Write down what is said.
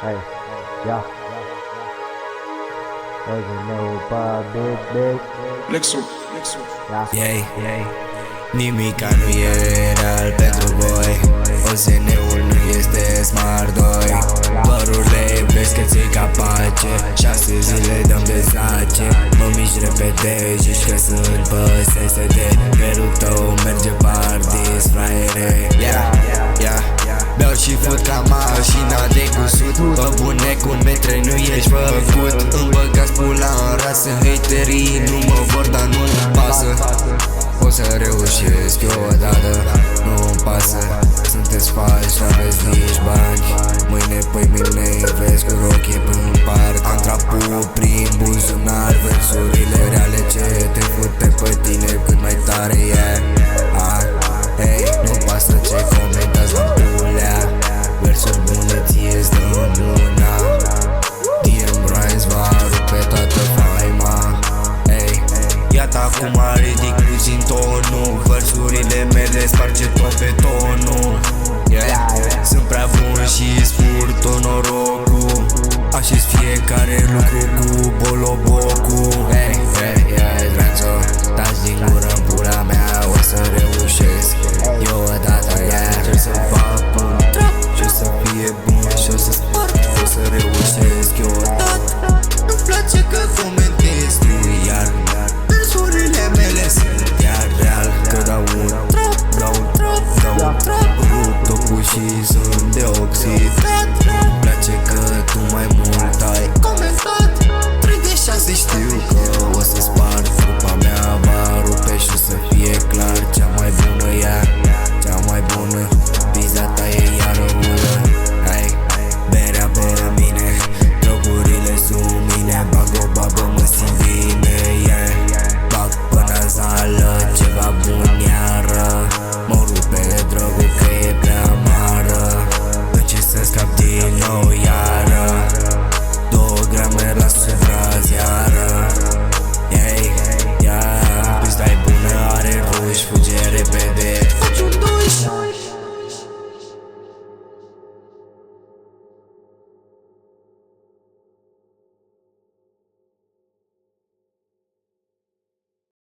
Hey, yeah. Europa, big. Lexu. Yeah. Yay. Nimica nu e real pentru voi. OZN-ul nu este Smart 2. Părurile vezi că ți-i capace. 6 zile dăm de zace. Mă mișc repede, zici că sunt pe SSD. Perul tău merge pardis, fraiere. Yeah. Beau și fut ca mașina de cusut. Pe bune cu metre nu ești făcut. Îmi băgați pula în rasă. Haterii nu mă vor, dar nu-mi pasă. O să reușesc eu odată, nu-mi pasă. Sunteți falși, n-aveți nici bani. Mâine vezi cu rochii în part. Am trapul prin buzunar. Versurile reale ce te fute pe tine cât mai tare e. Hey, nu pasă ce comentați la pulea. Versuri bune ție-ți dă luna. DM Rise va rupe toată faima. Iată acum ridic puțin tonul. Versurile mele sparge tot betonul. Sunt prea bun și spur tot norocul. Așez fiecare lucru cu bolobocul. Dranțo, taci din gură în pula mea. O să reușesc eu odată, ce să fac un trap și o să fie bun și o să spart. O să reușesc eu odată. Nu-mi place că comentez tu iar. Versurile mele sunt iar real. Că dau un trap, rup tocul și sunt de oxidat. Îmi place că tu mai mult ai comentat. 3 de 6 știu că o să spart. Trupa mea va rupe și o să fie clar. Cea mai bună ea, cea mai bună. Pizza ta e iară ulă. Berea pe mine, drogurile sunt mine. Bag o babă, mă simt bine, bag până zală, ceva bun iară. Mă rupe de drogul că e prea amară. Încerc să scap din nou,